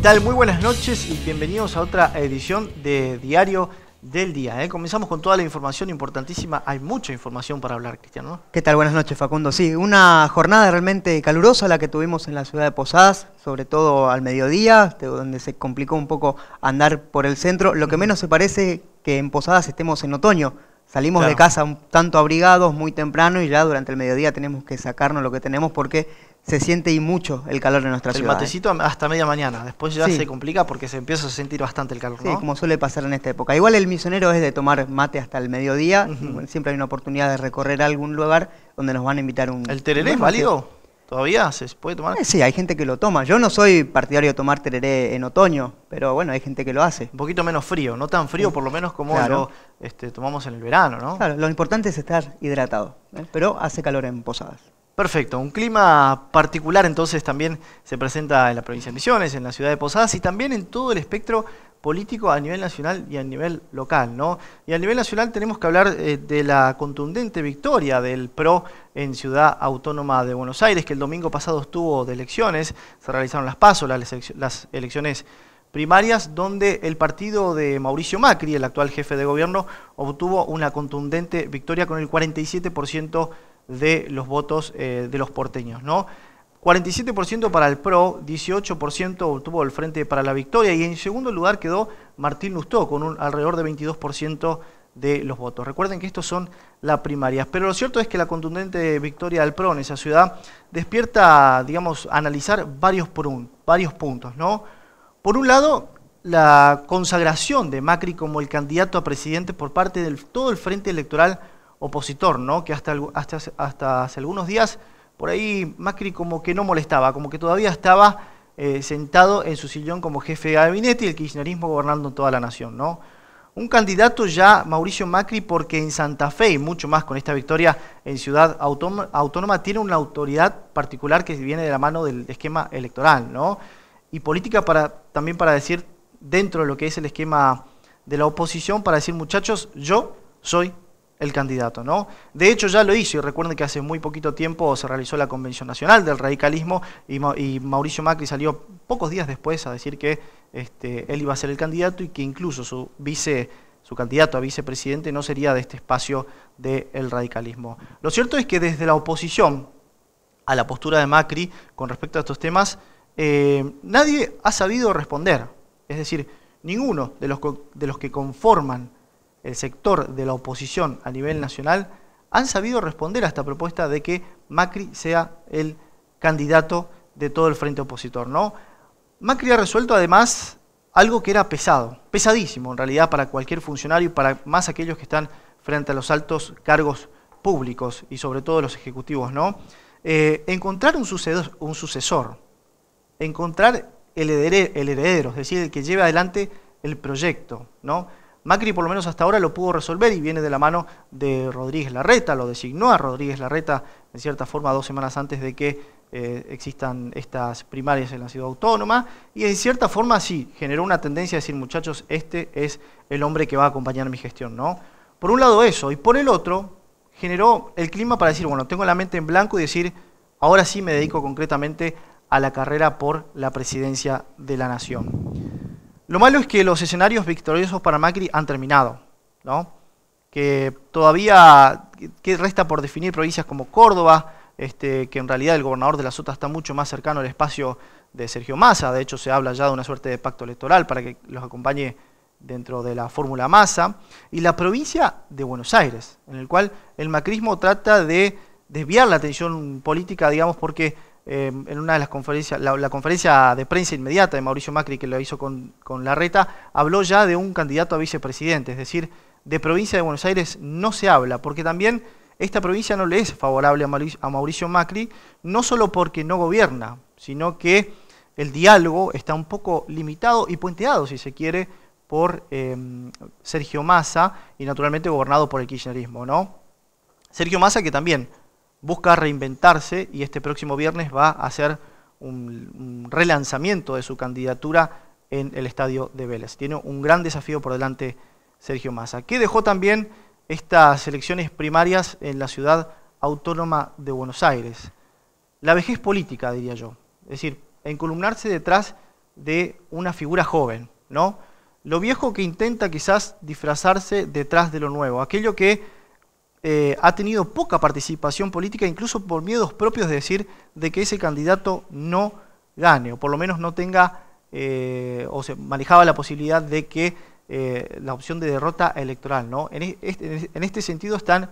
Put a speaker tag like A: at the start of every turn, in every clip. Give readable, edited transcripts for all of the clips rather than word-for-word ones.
A: tal? Muy buenas noches y bienvenidos a otra edición de Diario del Día. Comenzamos con toda la información importantísima. Hay mucha información para hablar, Cristiano, ¿no?
B: ¿Qué tal? Buenas noches, Facundo. Sí, una jornada realmente calurosa la que tuvimos en la ciudad de Posadas, sobre todo al mediodía, donde se complicó un poco andar por el centro. Lo que menos se parece que en Posadas estemos en otoño. Salimos de casa un tanto abrigados muy temprano y ya durante el mediodía tenemos que sacarnos lo que tenemos porque se siente y mucho el calor en nuestra ciudad.
A: El matecito hasta media mañana, después ya se complica porque se empieza a sentir bastante el calor, ¿no?
B: Sí, como suele pasar en esta época. Igual el misionero es de tomar mate hasta el mediodía, siempre hay una oportunidad de recorrer algún lugar donde nos van a invitar un...
A: ¿El tereré es válido? ¿Todavía se puede tomar?
B: Sí, hay gente que lo toma. Yo no soy partidario de tomar tereré en otoño, pero bueno, hay gente que lo hace.
A: Un poquito menos frío, no tan frío por lo menos como
B: claro.
A: lo tomamos en el verano, ¿no?
B: Claro, lo importante es estar hidratado, pero hace calor en Posadas.
A: Perfecto, un clima particular entonces también se presenta en la provincia de Misiones, en la ciudad de Posadas y también en todo el espectro político a nivel nacional y a nivel local, ¿no? Y a nivel nacional tenemos que hablar de la contundente victoria del PRO en Ciudad Autónoma de Buenos Aires, que el domingo pasado estuvo de elecciones, se realizaron las PASO, las elecciones primarias, donde el partido de Mauricio Macri, el actual jefe de gobierno, obtuvo una contundente victoria con el 47% de los votos de los porteños, ¿no? 47% para el PRO, 18% obtuvo el Frente para la Victoria y en segundo lugar quedó Martín Lustó con alrededor de 22% de los votos. Recuerden que estos son las primarias, pero lo cierto es que la contundente victoria del PRO en esa ciudad despierta, digamos, analizar varios puntos, ¿no? Por un lado, la consagración de Macri como el candidato a presidente por parte de todo el Frente Electoral opositor, ¿no? Que hasta hace algunos días por ahí Macri como que no molestaba, como que todavía estaba sentado en su sillón como jefe de gabinete y el kirchnerismo gobernando toda la nación, ¿no? Un candidato ya, Mauricio Macri, porque en Santa Fe y mucho más con esta victoria en Ciudad Autónoma tiene una autoridad particular que viene de la mano del esquema electoral, ¿no? Y política también para decir, dentro de lo que es el esquema de la oposición, para decir, muchachos, yo soy el candidato, ¿no? De hecho ya lo hizo y recuerden que hace muy poquito tiempo se realizó la Convención Nacional del Radicalismo y Mauricio Macri salió pocos días después a decir que él iba a ser el candidato y que incluso su candidato a vicepresidente no sería de este espacio del radicalismo. Lo cierto es que desde la oposición a la postura de Macri con respecto a estos temas, nadie ha sabido responder. Es decir, ninguno de los que conforman el sector de la oposición a nivel nacional han sabido responder a esta propuesta de que Macri sea el candidato de todo el frente opositor, ¿no? Macri ha resuelto además algo que era pesadísimo en realidad para cualquier funcionario y para más aquellos que están frente a los altos cargos públicos y sobre todo los ejecutivos, ¿no? Encontrar un sucesor, encontrar el heredero, es decir, el que lleve adelante el proyecto, ¿no? Macri por lo menos hasta ahora lo pudo resolver y viene de la mano de Rodríguez Larreta, lo designó a Rodríguez Larreta en cierta forma 2 semanas antes de que existan estas primarias en la ciudad autónoma y en cierta forma sí, generó una tendencia a decir, muchachos, este es el hombre que va a acompañar mi gestión, ¿no? Por un lado eso, y por el otro generó el clima para decir, bueno, tengo la mente en blanco y decir, ahora sí me dedico concretamente a la carrera por la presidencia de la nación. Lo malo es que los escenarios victoriosos para Macri han terminado, ¿no? Que todavía resta por definir provincias como Córdoba, que en realidad el gobernador de la Sota está mucho más cercano al espacio de Sergio Massa, de hecho se habla ya de una suerte de pacto electoral para que los acompañe dentro de la fórmula Massa, y la provincia de Buenos Aires, en el cual el macrismo trata de desviar la atención política, digamos, porque en una de las conferencias, la conferencia de prensa inmediata de Mauricio Macri, que lo hizo con Larreta, habló ya de un candidato a vicepresidente, es decir, de provincia de Buenos Aires no se habla, porque también esta provincia no le es favorable a Mauricio Macri, no solo porque no gobierna, sino que el diálogo está un poco limitado y puenteado, si se quiere, por Sergio Massa y naturalmente gobernado por el kirchnerismo, ¿no? Sergio Massa que también busca reinventarse y este próximo viernes va a hacer un relanzamiento de su candidatura en el estadio de Vélez. Tiene un gran desafío por delante Sergio Massa, que dejó también estas elecciones primarias en la ciudad autónoma de Buenos Aires. La vejez política, diría yo. Es decir, encolumnarse detrás de una figura joven, ¿no? Lo viejo que intenta quizás disfrazarse detrás de lo nuevo, aquello que ha tenido poca participación política, incluso por miedos propios de decir de que ese candidato no gane, o por lo menos no tenga, o se manejaba la posibilidad de que la opción de derrota electoral, ¿no? En este sentido están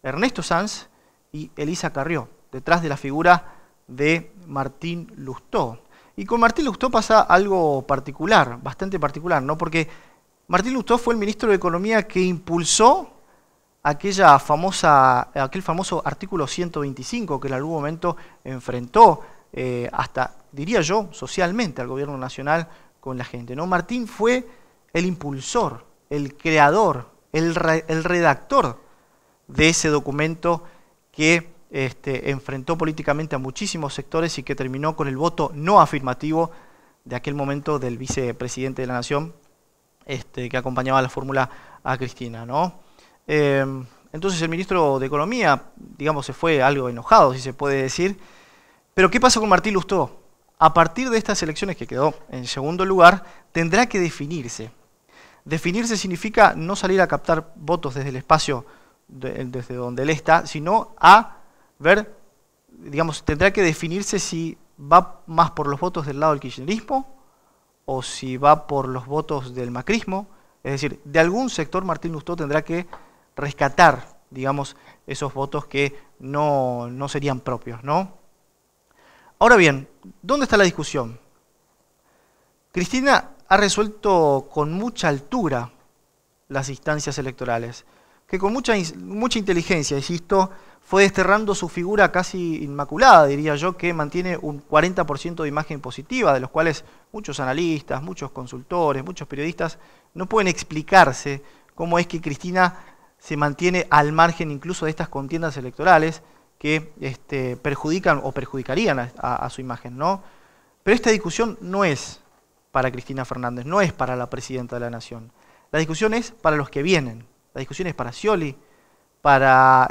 A: Ernesto Sanz y Elisa Carrió, detrás de la figura de Martín Lustó. Y con Martín Lustó pasa algo particular, bastante particular, ¿no? Porque Martín Lustó fue el ministro de Economía que impulsó aquel famoso artículo 125 que en algún momento enfrentó hasta, diría yo, socialmente al gobierno nacional con la gente, ¿no? Martín fue el impulsor, el creador, el redactor de ese documento que enfrentó políticamente a muchísimos sectores y que terminó con el voto no afirmativo de aquel momento del vicepresidente de la Nación, que acompañaba la fórmula a Cristina, ¿no? Entonces el ministro de Economía, digamos, se fue algo enojado, si se puede decir. Pero ¿qué pasa con Martín Lustó? A partir de estas elecciones, que quedó en segundo lugar, tendrá que definirse. Definirse significa no salir a captar votos desde el espacio desde donde él está, sino a ver, digamos, tendrá que definirse si va más por los votos del lado del kirchnerismo o si va por los votos del macrismo. Es decir, de algún sector Martín Lustó tendrá que rescatar, digamos, esos votos que no serían propios, ¿no? Ahora bien, ¿dónde está la discusión? Cristina ha resuelto con mucha altura las instancias electorales, que con mucha inteligencia, insisto, fue desterrando su figura casi inmaculada, diría yo, que mantiene un 40% de imagen positiva, de los cuales muchos analistas, muchos consultores, muchos periodistas no pueden explicarse cómo es que Cristina se mantiene al margen incluso de estas contiendas electorales que perjudican o perjudicarían a su imagen, ¿no? Pero esta discusión no es para Cristina Fernández, no es para la presidenta de la Nación. La discusión es para los que vienen. La discusión es para Scioli, para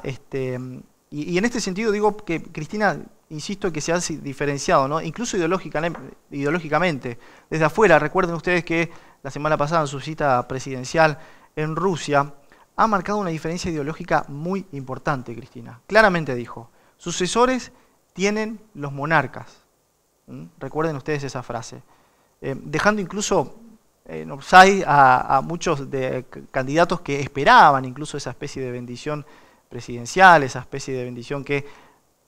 A: y en este sentido digo que Cristina, insisto, que se ha diferenciado, ¿no? Incluso ideológicamente. Desde afuera, recuerden ustedes que la semana pasada en su cita presidencial en Rusia, ha marcado una diferencia ideológica muy importante, Cristina. Claramente dijo, sucesores tienen los monarcas. Recuerden ustedes esa frase. Dejando incluso en offside a muchos candidatos que esperaban incluso esa especie de bendición presidencial, esa especie de bendición que,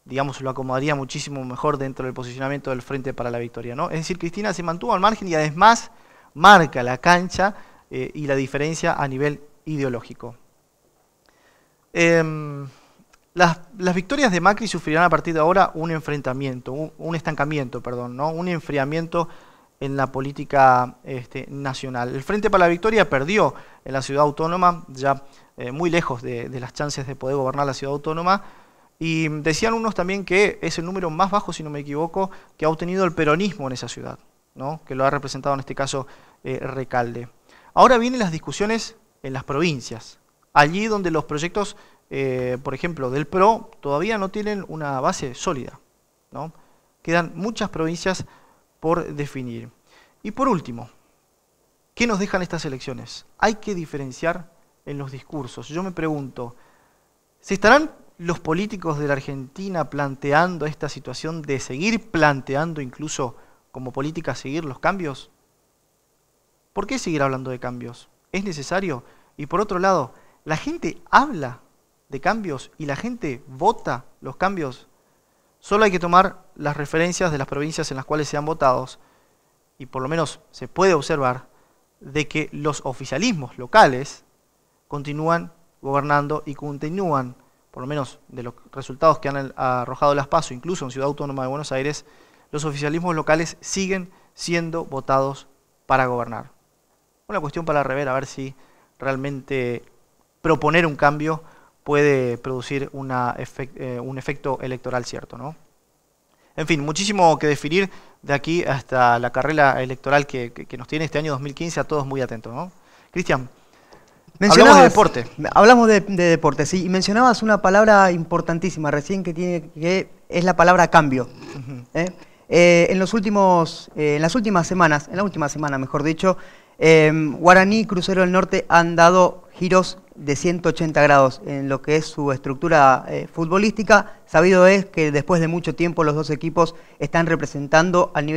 A: digamos, lo acomodaría muchísimo mejor dentro del posicionamiento del Frente para la Victoria, ¿no? Es decir, Cristina se mantuvo al margen y además marca la cancha y la diferencia a nivel ideológico. Las victorias de Macri sufrirán a partir de ahora un enfrentamiento, un estancamiento, perdón, ¿no? Un enfriamiento en la política nacional. El Frente para la Victoria perdió en la ciudad autónoma, ya muy lejos de las chances de poder gobernar la ciudad autónoma, y decían unos también que es el número más bajo, si no me equivoco, que ha obtenido el peronismo en esa ciudad, ¿no? Que lo ha representado en este caso Recalde. Ahora vienen las discusiones en las provincias, allí donde los proyectos, por ejemplo, del PRO todavía no tienen una base sólida, ¿no? Quedan muchas provincias por definir. Y por último, ¿qué nos dejan estas elecciones? Hay que diferenciar en los discursos. Yo me pregunto, ¿se estarán los políticos de la Argentina planteando esta situación de seguir planteando incluso como política seguir los cambios? ¿Por qué seguir hablando de cambios? ¿Es necesario? Y por otro lado, ¿la gente habla de cambios y la gente vota los cambios? Solo hay que tomar las referencias de las provincias en las cuales se han votado y por lo menos se puede observar de que los oficialismos locales continúan gobernando y continúan, por lo menos de los resultados que han arrojado las PASO, incluso en Ciudad Autónoma de Buenos Aires, los oficialismos locales siguen siendo votados para gobernar. Una cuestión para rever, a ver si realmente proponer un cambio puede producir un efecto electoral cierto, ¿no? En fin, muchísimo que definir de aquí hasta la carrera electoral que nos tiene este año 2015, a todos muy atentos, ¿no? Cristian, hablamos de deporte.
B: Hablamos de deporte, sí, y mencionabas una palabra importantísima recién que es la palabra cambio. En las últimas semanas, en la última semana mejor dicho, Guaraní y Crucero del Norte han dado giros de 180 grados en lo que es su estructura futbolística. Sabido es que después de mucho tiempo los dos equipos están representando en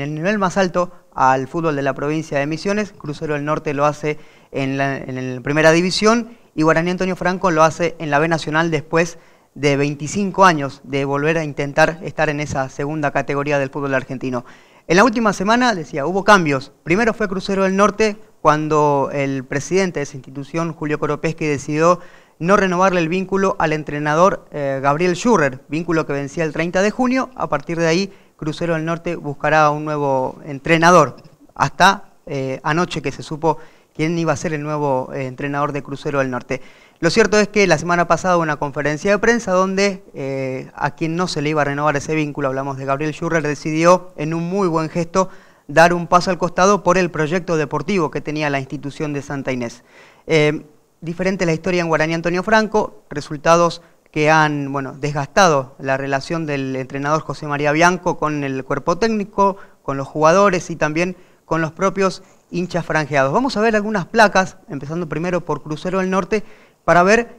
B: el nivel más alto al fútbol de la provincia de Misiones. Crucero del Norte lo hace en la primera división y Guaraní Antonio Franco lo hace en la B Nacional después de 25 años de volver a intentar estar en esa segunda categoría del fútbol argentino. En la última semana, decía, hubo cambios. Primero fue Crucero del Norte cuando el presidente de esa institución, Julio Koropesky, decidió no renovarle el vínculo al entrenador Gabriel Schurrer, vínculo que vencía el 30 de junio. A partir de ahí, Crucero del Norte buscará un nuevo entrenador. Hasta anoche que se supo quién iba a ser el nuevo entrenador de Crucero del Norte. Lo cierto es que la semana pasada hubo una conferencia de prensa donde a quien no se le iba a renovar ese vínculo, hablamos de Gabriel Schurrer, decidió en un muy buen gesto dar un paso al costado por el proyecto deportivo que tenía la institución de Santa Inés. Diferente la historia en Guaraní Antonio Franco, resultados que han desgastado la relación del entrenador José María Bianco con el cuerpo técnico, con los jugadores y también con los propios hinchas franjeados. Vamos a ver algunas placas, empezando primero por Crucero del Norte, para ver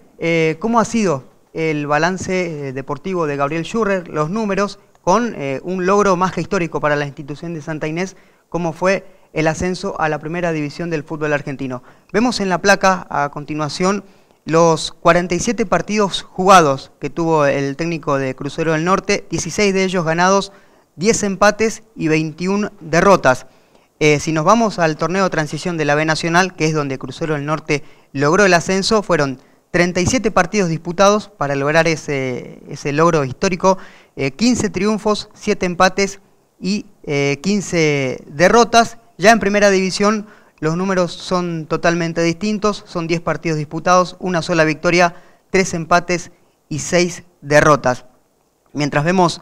B: cómo ha sido el balance deportivo de Gabriel Schurrer, los números, con un logro más que histórico para la institución de Santa Inés, como fue el ascenso a la primera división del fútbol argentino. Vemos en la placa a continuación los 47 partidos jugados que tuvo el técnico de Crucero del Norte, 16 de ellos ganados, 10 empates y 21 derrotas. Si nos vamos al torneo de transición de la B Nacional, que es donde Crucero del Norte logró el ascenso, fueron 37 partidos disputados para lograr ese logro histórico, 15 triunfos, 7 empates y 15 derrotas. Ya en primera división los números son totalmente distintos, son 10 partidos disputados, una sola victoria, 3 empates y 6 derrotas. Mientras vemos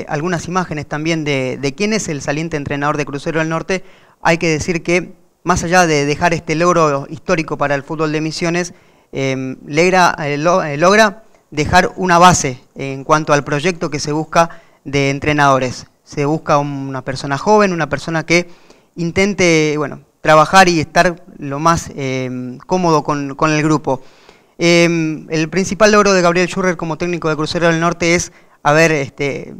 B: algunas imágenes también de quién es el saliente entrenador de Crucero del Norte, hay que decir que más allá de dejar este logro histórico para el fútbol de Misiones, logra dejar una base en cuanto al proyecto que se busca de entrenadores. Se busca una persona joven, una persona que intente trabajar y estar lo más cómodo con el grupo. El principal logro de Gabriel Schurrer como técnico de Crucero del Norte es haber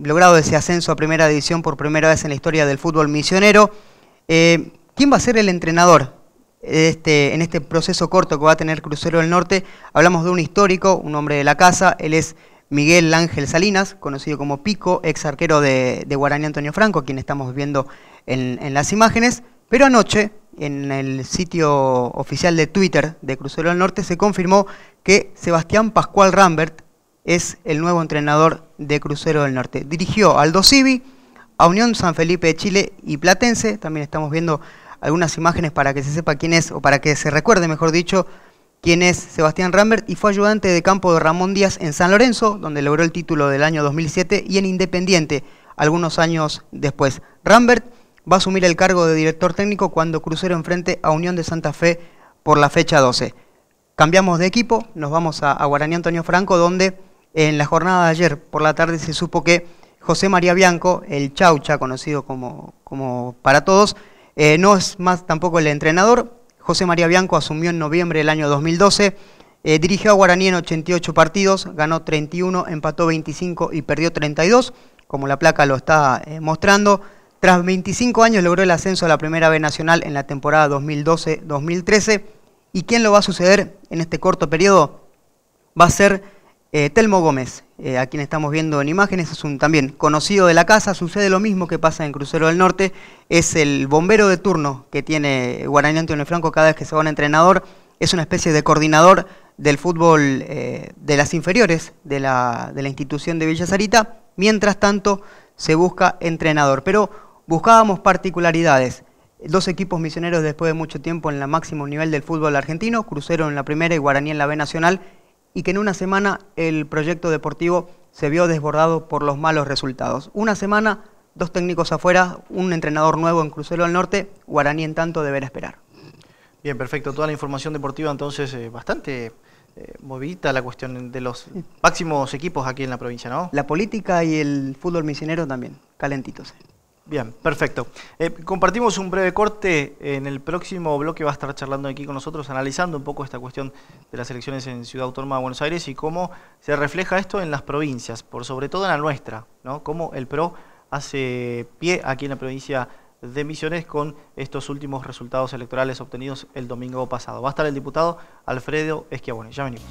B: logrado ese ascenso a primera división por primera vez en la historia del fútbol misionero. ¿Quién va a ser el entrenador en este proceso corto que va a tener Crucero del Norte? Hablamos de un histórico, un hombre de la casa, él es Miguel Ángel Salinas, conocido como Pico, ex arquero de Guaraní Antonio Franco, quien estamos viendo en las imágenes, pero anoche en el sitio oficial de Twitter de Crucero del Norte se confirmó que Sebastián Pascual Rambert es el nuevo entrenador de Crucero del Norte. Dirigió al Aldo Civi, a Unión San Felipe de Chile y Platense. También estamos viendo algunas imágenes para que se sepa quién es, o para que se recuerde, mejor dicho, quién es Sebastián Rambert, y fue ayudante de campo de Ramón Díaz en San Lorenzo, donde logró el título del año 2007, y en Independiente, algunos años después. Rambert va a asumir el cargo de director técnico cuando Crucero enfrente a Unión de Santa Fe por la fecha 12. Cambiamos de equipo, nos vamos a Guaraní Antonio Franco, donde en la jornada de ayer por la tarde se supo que José María Bianco, el Chaucha, conocido como para todos, no es más tampoco el entrenador. José María Bianco asumió en noviembre del año 2012, dirigió a Guaraní en 88 partidos, ganó 31, empató 25 y perdió 32, como la placa lo está mostrando. Tras 25 años logró el ascenso a la Primera B Nacional en la temporada 2012-2013. ¿Y quién lo va a suceder en este corto periodo? Va a ser Telmo Gómez, a quien estamos viendo en imágenes, es un también conocido de la casa. Sucede lo mismo que pasa en Crucero del Norte, es el bombero de turno que tiene Guaraní Antonio Franco cada vez que se va un entrenador, es una especie de coordinador del fútbol de las inferiores de la institución de Villa Sarita. Mientras tanto se busca entrenador, pero buscábamos particularidades. Dos equipos misioneros después de mucho tiempo en el máximo nivel del fútbol argentino, Crucero en la primera y Guaraní en la B Nacional, y que en una semana el proyecto deportivo se vio desbordado por los malos resultados. Una semana, dos técnicos afuera, un entrenador nuevo en Crucero del Norte, Guaraní en tanto deberá esperar.
A: Bien, perfecto. Toda la información deportiva entonces bastante movida la cuestión de los máximos equipos aquí en la provincia, ¿no?
B: La política y el fútbol misionero también, calentitos.
A: Bien, perfecto. Compartimos un breve corte. En el próximo bloque va a estar charlando aquí con nosotros, analizando un poco esta cuestión de las elecciones en Ciudad Autónoma de Buenos Aires y cómo se refleja esto en las provincias, por sobre todo en la nuestra, ¿no? Cómo el PRO hace pie aquí en la provincia de Misiones con estos últimos resultados electorales obtenidos el domingo pasado. Va a estar el diputado Alfredo Schiavone. Ya venimos.